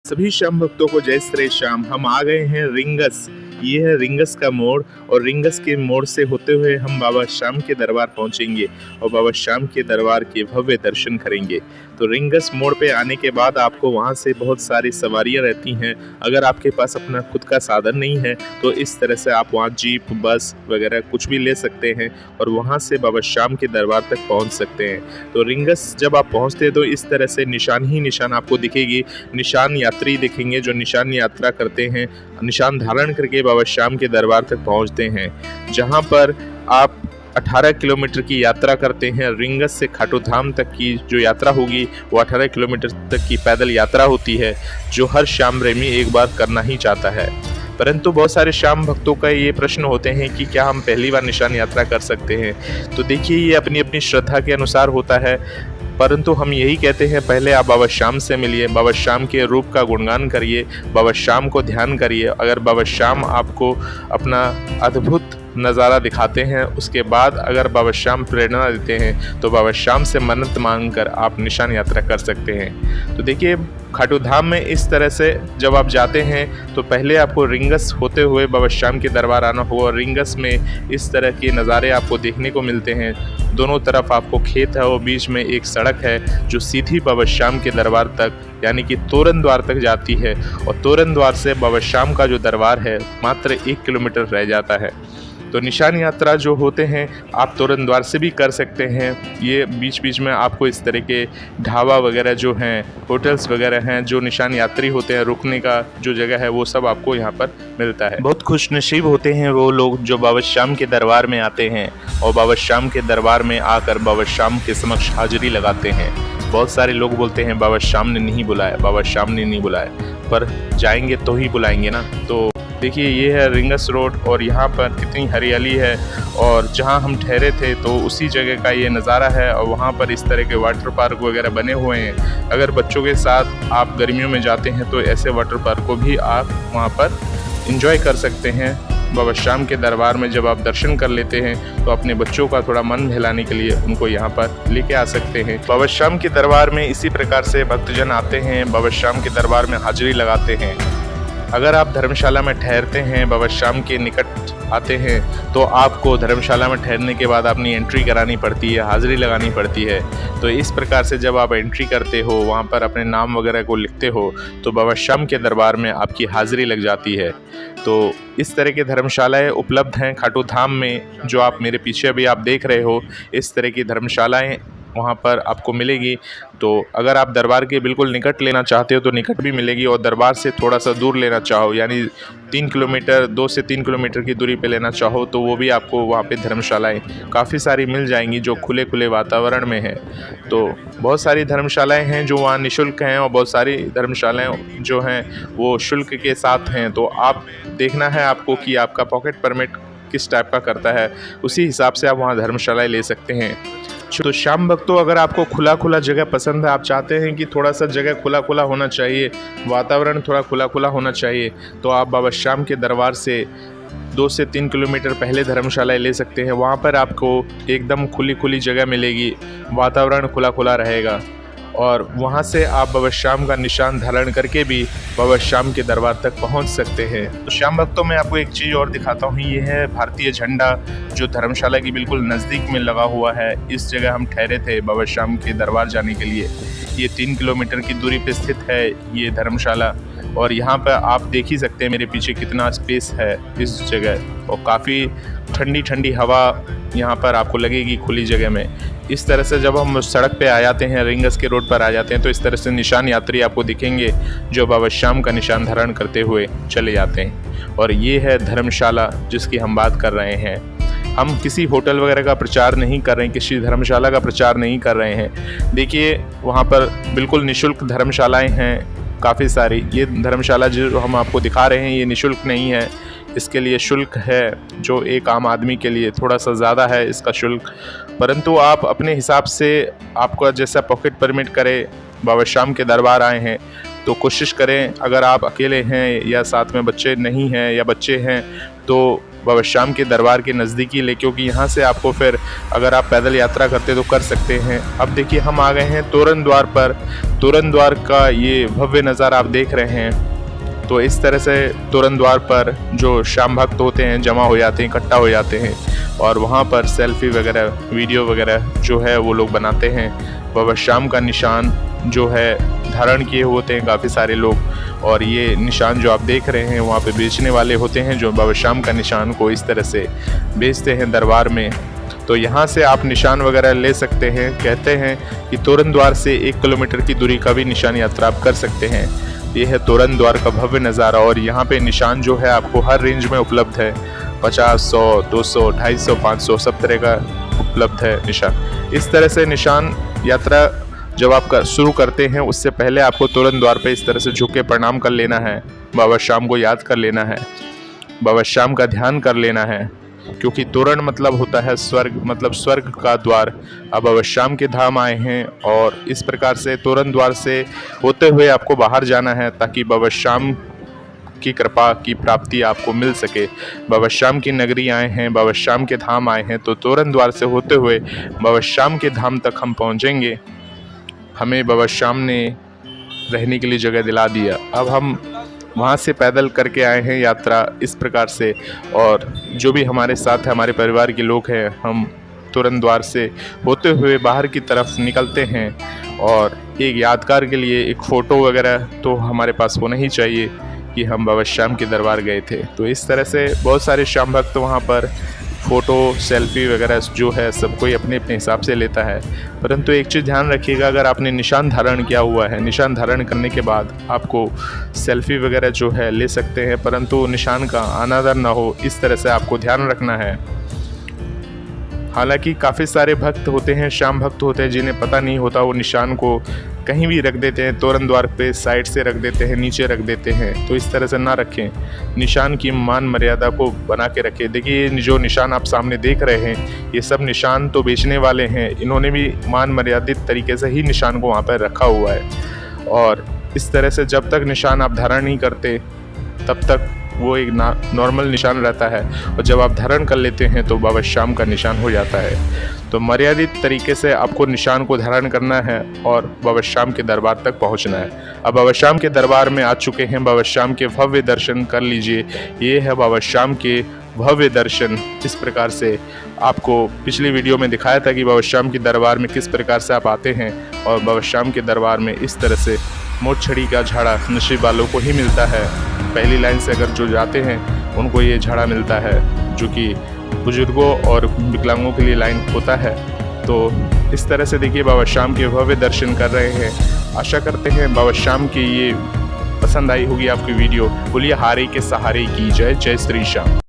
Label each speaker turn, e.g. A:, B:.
A: सभी श्याम भक्तों को जय श्री श्याम। हम आ गए हैं रिंगस। ये है रिंगस का मोड़ और रिंगस के मोड़ से होते हुए हम बाबा श्याम के दरबार पहुंचेंगे और बाबा श्याम के दरबार के भव्य दर्शन करेंगे। तो रिंगस मोड़ पे आने के बाद आपको वहां से बहुत सारी सवारियां रहती हैं। अगर आपके पास अपना खुद का साधन नहीं है तो इस तरह से आप वहां जीप, बस वगैरह कुछ भी ले सकते हैं और वहां से बाबा श्याम के दरबार तक पहुंच सकते हैं। तो रिंगस जब आप पहुंचते हैं तो इस तरह से निशान ही निशान आपको दिखेगी। निशान यात्री दिखेंगे जो निशान यात्रा करते हैं, निशान धारण करके बाबा श्याम के दरबार तक पहुंचते हैं, जहां पर आप 18 किलोमीटर की यात्रा करते हैं। रिंगस से खाटू धाम तक की जो यात्रा होगी वो 18 किलोमीटर तक की पैदल यात्रा होती है, जो हर श्याम प्रेमी एक बार करना ही चाहता है। परंतु बहुत सारे श्याम भक्तों का ये प्रश्न होते हैं कि क्या हम पहली बार निशान यात्रा कर सकते हैं। तो देखिए, ये अपनी अपनी श्रद्धा के अनुसार होता है, परंतु हम यही कहते हैं पहले आप बाबा श्याम से मिलिए, बाबा श्याम के रूप का गुणगान करिए, बाबा श्याम को ध्यान करिए। अगर बाबा श्याम आपको अपना अद्भुत नज़ारा दिखाते हैं, उसके बाद अगर बाबा श्याम प्रेरणा देते हैं तो बाबा श्याम से मन्नत मांगकर आप निशान यात्रा कर सकते हैं। तो देखिए, खाटू धाम में इस तरह से जब आप जाते हैं तो पहले आपको रिंगस होते हुए बाबा श्याम के दरबार आना होगा। रिंगस में इस तरह के नज़ारे आपको देखने को मिलते हैं। दोनों तरफ आपको खेत है और बीच में एक सड़क है जो सीधी बाबा श्याम के दरबार तक यानी कि तोरण द्वार तक जाती है और तोरण द्वार से बाबा श्याम का जो दरबार है मात्र 1 किलोमीटर रह जाता है। तो निशान यात्रा जो होते हैं आप तोरण द्वार से भी कर सकते हैं। ये बीच बीच में आपको इस तरह के ढाबा वगैरह जो हैं, होटल्स वगैरह हैं, जो निशान यात्री होते हैं रुकने का जो जगह है वो सब आपको यहाँ पर मिलता है। बहुत खुशनसीब होते हैं वो लोग जो बाबा श्याम के दरबार में आते हैं और बाबा श्याम के दरबार में आकर बाबा श्याम के समक्ष हाजिरी लगाते हैं। बहुत सारे लोग बोलते हैं बाबा श्याम ने नहीं बुलाया, बाबा श्याम ने नहीं बुलाया, पर जाएंगे तो ही बुलाएंगे ना। तो देखिए, ये है रिंगस रोड और यहाँ पर कितनी हरियाली है और जहाँ हम ठहरे थे तो उसी जगह का ये नज़ारा है और वहाँ पर इस तरह के वाटर पार्क वगैरह बने हुए हैं। अगर बच्चों के साथ आप गर्मियों में जाते हैं तो ऐसे वाटर पार्क को भी आप वहाँ पर एंजॉय कर सकते हैं। बाबा श्याम के दरबार में जब आप दर्शन कर लेते हैं तो अपने बच्चों का थोड़ा मन बहलाने के लिए उनको यहाँ पर लेके आ सकते हैं। बाबा श्याम के दरबार में इसी प्रकार से भक्तजन आते हैं, बाबा श्याम के दरबार में हाजिरी लगाते हैं। अगर आप धर्मशाला में ठहरते हैं, बाबा श्याम के निकट आते हैं, तो आपको धर्मशाला में ठहरने के बाद अपनी एंट्री करानी पड़ती है, हाज़िरी लगानी पड़ती है। तो इस प्रकार से जब आप एंट्री करते हो, वहाँ पर अपने नाम वगैरह को लिखते हो, तो बाबा श्याम के दरबार में आपकी हाज़िरी लग जाती है। तो इस तरह के धर्मशालाएँ उपलब्ध हैं खाटू धाम में, जो आप मेरे पीछे अभी आप देख रहे हो। इस तरह की धर्मशालाएँ वहाँ पर आपको मिलेगी। तो अगर आप दरबार के बिल्कुल निकट लेना चाहते हो तो निकट भी मिलेगी और दरबार से थोड़ा सा दूर लेना चाहो यानी 3 किलोमीटर 2 से 3 किलोमीटर की दूरी पे लेना चाहो तो वो भी आपको वहाँ पे धर्मशालाएँ काफ़ी सारी मिल जाएंगी जो खुले खुले वातावरण में है। तो बहुत सारी धर्मशालाएँ हैं जो वहाँ निःशुल्क हैं और बहुत सारी धर्मशालाएँ जो हैं वो शुल्क के साथ हैं। तो आप देखना है आपको कि आपका पॉकेट परमिट किस टाइप का करता है, उसी हिसाब से आप वहाँ धर्मशालाएँ ले सकते हैं। तो श्याम भक्तों, अगर आपको खुला खुला जगह पसंद है, आप चाहते हैं कि थोड़ा सा जगह खुला खुला होना चाहिए, वातावरण थोड़ा खुला खुला होना चाहिए, तो आप बाबा श्याम के दरबार से 2 से 3 किलोमीटर पहले धर्मशालाएँ ले सकते हैं। वहाँ पर आपको एकदम खुली खुली जगह मिलेगी, वातावरण खुला खुला रहेगा और वहाँ से आप बाबा श्याम का निशान धारण करके भी बाबा श्याम के दरबार तक पहुँच सकते हैं। तो श्याम भक्तों, मैं आपको एक चीज़ और दिखाता हूँ। ये है भारतीय झंडा जो धर्मशाला की बिल्कुल नज़दीक में लगा हुआ है। इस जगह हम ठहरे थे बाबा श्याम के दरबार जाने के लिए। ये 3 किलोमीटर की दूरी पे स्थित है ये धर्मशाला और यहाँ पर आप देख ही सकते हैं मेरे पीछे कितना स्पेस है इस जगह और काफ़ी ठंडी ठंडी हवा यहाँ पर आपको लगेगी खुली जगह में। इस तरह से जब हम सड़क पे आ जाते हैं, रिंगस के रोड पर आ जाते हैं, तो इस तरह से निशान यात्री आपको दिखेंगे जो बाबा श्याम का निशान धारण करते हुए चले जाते हैं। और ये है धर्मशाला जिसकी हम बात कर रहे हैं। हम किसी होटल वगैरह का प्रचार नहीं कर रहे हैं, किसी धर्मशाला का प्रचार नहीं कर रहे हैं। देखिए, वहाँ पर बिल्कुल निःशुल्क धर्मशालाएँ हैं काफ़ी सारी। ये धर्मशाला जो हम आपको दिखा रहे हैं ये निःशुल्क नहीं है, इसके लिए शुल्क है जो एक आम आदमी के लिए थोड़ा सा ज़्यादा है इसका शुल्क। परंतु आप अपने हिसाब से आपका जैसा पॉकेट परमिट करे, बाबा श्याम के दरबार आए हैं तो कोशिश करें, अगर आप अकेले हैं या साथ में बच्चे नहीं हैं या बच्चे हैं तो बाबा श्याम के दरबार के नज़दीकी ले, क्योंकि यहाँ से आपको फिर अगर आप पैदल यात्रा करते तो कर सकते हैं। अब देखिए हम आ गए हैं तोरण द्वार पर। तोरण द्वार का ये भव्य नज़ारा आप देख रहे हैं। तो इस तरह से तोरण द्वार पर जो श्याम भक्त होते हैं जमा हो जाते हैं, इकट्ठा हो जाते हैं और वहाँ पर सेल्फी वगैरह, वीडियो वगैरह जो है वो लोग बनाते हैं। बाबा श्याम का निशान जो है धारण किए होते हैं काफ़ी सारे लोग, और ये निशान जो आप देख रहे हैं वहाँ पे बेचने वाले होते हैं जो बाबा श्याम का निशान को इस तरह से बेचते हैं दरबार में। तो यहाँ से आप निशान वगैरह ले सकते हैं। कहते हैं कि तोरण द्वार से 1 किलोमीटर की दूरी का भी निशान यात्रा आप कर सकते हैं। ये है तोरण द्वार का भव्य नज़ारा, और यहाँ पे निशान जो है आपको हर रेंज में उपलब्ध है। 50, 100, 200, 250, 500 सब तरह का उपलब्ध है निशान। इस तरह से निशान यात्रा जब आप शुरू करते हैं उससे पहले आपको तोरण द्वार पे इस तरह से झुक के प्रणाम कर लेना है, बाबा श्याम को याद कर लेना है, बाबा श्याम का ध्यान कर लेना है, क्योंकि तोरण मतलब होता है स्वर्ग, मतलब स्वर्ग का द्वार। अब बाबा श्याम के धाम आए हैं और इस प्रकार से तोरण द्वार से होते हुए आपको बाहर जाना है ताकि बाबा श्याम की कृपा की प्राप्ति आपको मिल सके। बाबा श्याम की नगरी आए हैं, बाबा श्याम के धाम आए हैं, तो तोरण द्वार से होते हुए बाबा श्याम के धाम तक हम पहुंचेंगे। हमें बाबा श्याम ने रहने के लिए जगह दिला दिया। अब हम वहाँ से पैदल करके आए हैं यात्रा इस प्रकार से, और जो भी हमारे साथ है, हमारे परिवार के लोग हैं, हम तोरण द्वार से होते हुए बाहर की तरफ निकलते हैं। और एक यादगार के लिए एक फ़ोटो वगैरह तो हमारे पास होना ही चाहिए कि हम बाबा श्याम के दरबार गए थे। तो इस तरह से बहुत सारे श्याम भक्त वहाँ पर फ़ोटो, सेल्फी वगैरह जो है सब कोई अपने अपने हिसाब से लेता है। परंतु एक चीज़ ध्यान रखिएगा, अगर आपने निशान धारण किया हुआ है, निशान धारण करने के बाद आपको सेल्फी वगैरह जो है ले सकते हैं, परंतु निशान का अनादर ना हो इस तरह से आपको ध्यान रखना है। हालांकि काफ़ी सारे भक्त होते हैं, श्याम भक्त होते हैं, जिन्हें पता नहीं होता, वो निशान को कहीं भी रख देते हैं, तोरण द्वार पे साइड से रख देते हैं, नीचे रख देते हैं। तो इस तरह से ना रखें, निशान की मान मर्यादा को बना के रखें। देखिए जो निशान आप सामने देख रहे हैं, ये सब निशान तो बेचने वाले हैं, इन्होंने भी मान मर्यादित तरीके से ही निशान को वहाँ पर रखा हुआ है। और इस तरह से जब तक निशान आप धारण नहीं करते तब तक वो एक नॉर्मल निशान रहता है, और जब आप धारण कर लेते हैं तो बाबा श्याम का निशान हो जाता है। तो मर्यादित तरीके से आपको निशान को धारण करना है और बाबा श्याम के दरबार तक पहुंचना है। अब बाबा श्याम के दरबार में आ चुके हैं, बाबा श्याम के भव्य दर्शन कर लीजिए। ये है बाबा श्याम के भव्य दर्शन। इस प्रकार से आपको पिछली वीडियो में दिखाया था कि बाबा श्याम के दरबार में किस प्रकार से आप आते हैं, और बाबा श्याम के दरबार में इस तरह से मोटछड़ी का झाड़ा नसीब वालों को ही मिलता है। पहली लाइन से अगर जो जाते हैं उनको ये झाड़ा मिलता है, जो कि बुजुर्गों और विकलांगों के लिए लाइन होता है। तो इस तरह से देखिए बाबा श्याम के भव्य दर्शन कर रहे हैं। आशा करते हैं बाबा श्याम की ये पसंद आई होगी आपकी वीडियो। बोलिए हारे के सहारे की जय, जय श्री श्याम।